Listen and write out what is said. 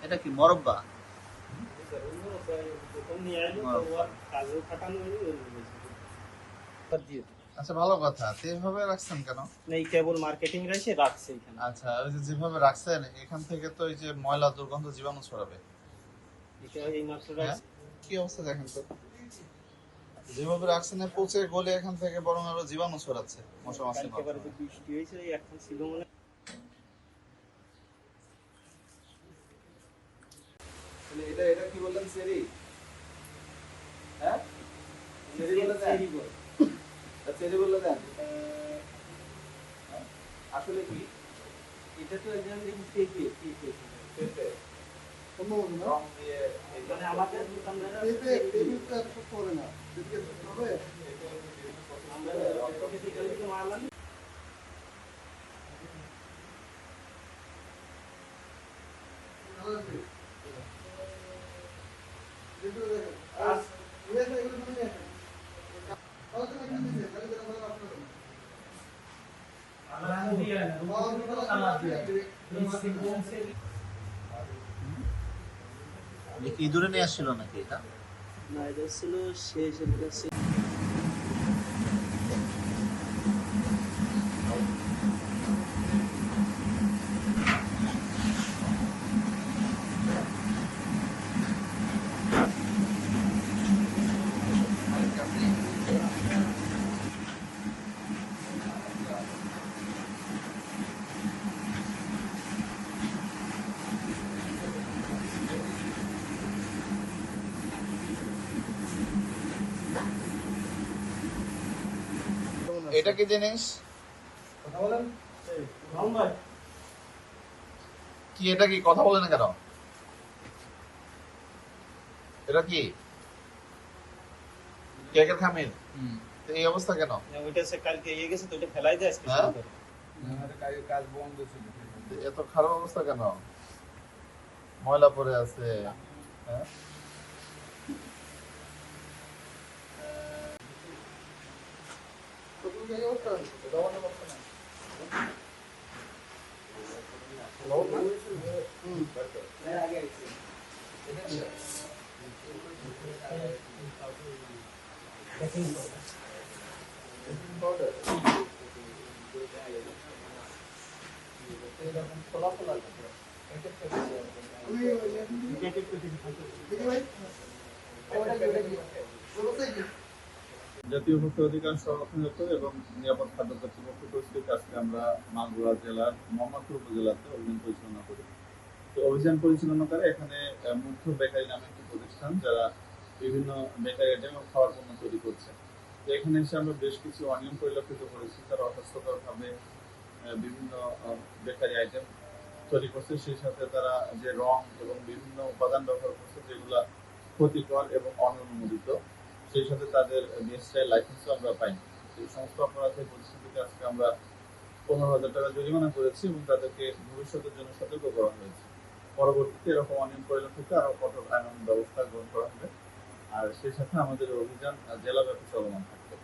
এটা কি মরব্বা? আচ্ছা, ভালো কথা। এভাবে রাখছেন কেন? এই কেবল মার্কেটিং রাখছে এখানে। আচ্ছা, ওই যে যেভাবে রাখছেন এখান থেকে তো ওই যে ময়লা দুর্গন্ধ জীবাণু ছড়াবে। কি অবস্থা দেখেন তো, যেভাবে রাখছেন পচে গলে এখান থেকে বরং আরো জীবাণু ছড়াচ্ছে মশা মাছির মাধ্যমে। বৃষ্টি হয়েছে এখন ছিল মনে এটা এটা কি বললেন, সেরি? হ্যাঁ, সেরি বলে দেন। সেরি বলে দেন। আসলে কি এটা তো একজন দেখি পেঁপে পেঁপে পেঁপে কোনো না রং দিয়ে মানে আমাদের দোকানদাররা পেঁপে পেঁপে তো এত সব করে না পেঁপে হবে আমরা থেকে মারলাম ইঁদুরে নিয়ে আসছিল নাকি এটা? না এটা ছিল শেষ এটা কি জিনিস? কথা বলেন কি এটা কি কথা বলে না কেন? এটা কি কেকের খামির? এই অবস্থা কেন? ওইটা সে কালকে ইয়ে গেছে তো ওটা ফেলাই দেয় আজকে হ্যাঁ? কাজ বন্ধ ছিল এত খারাপ অবস্থা কেন? ময়লা পড়ে আছে। হ্যাঁ, জাতীয় ভোক্তা অধিকার সংরক্ষণ দপ্তর এবং নিরাপদ খাদ্য কর্তৃপক্ষ কর্তৃক আজকে আমরা মাগুরা জেলার মোহাম্মদপুর উপজেলাতে অভিযান পরিচালনা করি। তো অভিযান পরিচালনা করে এখানে মুগ্ধ বেকারি নামে একটি প্রতিষ্ঠান, যারা বিভিন্ন বেকারি আইটেম এবং খাবার পণ্য তৈরি করছে। তো এখানে এসে আমরা বেশ কিছু অনিয়ম পরিলক্ষিত করেছি। তারা অস্বাস্থ্যকর ভাবে বিভিন্ন বেকারি আইটেম তৈরি করছে, সেই সাথে তারা যে রং এবং বিভিন্ন উপাদান ব্যবহার করছে যেগুলা ক্ষতিকর এবং অননুমোদিত, সেই সাথে তাদের বিএসটিআই লাইসেন্সও আমরা পাইনি। এই সমস্ত অপরাধের পরিস্থিতিতে আজকে আমরা 15,000 টাকা জরিমানা করেছি এবং তাদেরকে ভবিষ্যতের জন্য সতর্ক করা হয়েছে। পরবর্তীতে এরকম অনিয়ম পরিলক্ষিত আরো কঠোর আইন ব্যবস্থা গ্রহণ করা হবে। আর সেই সাথে আমাদের অভিযান জেলাব্যাপী চলমান থাকবে।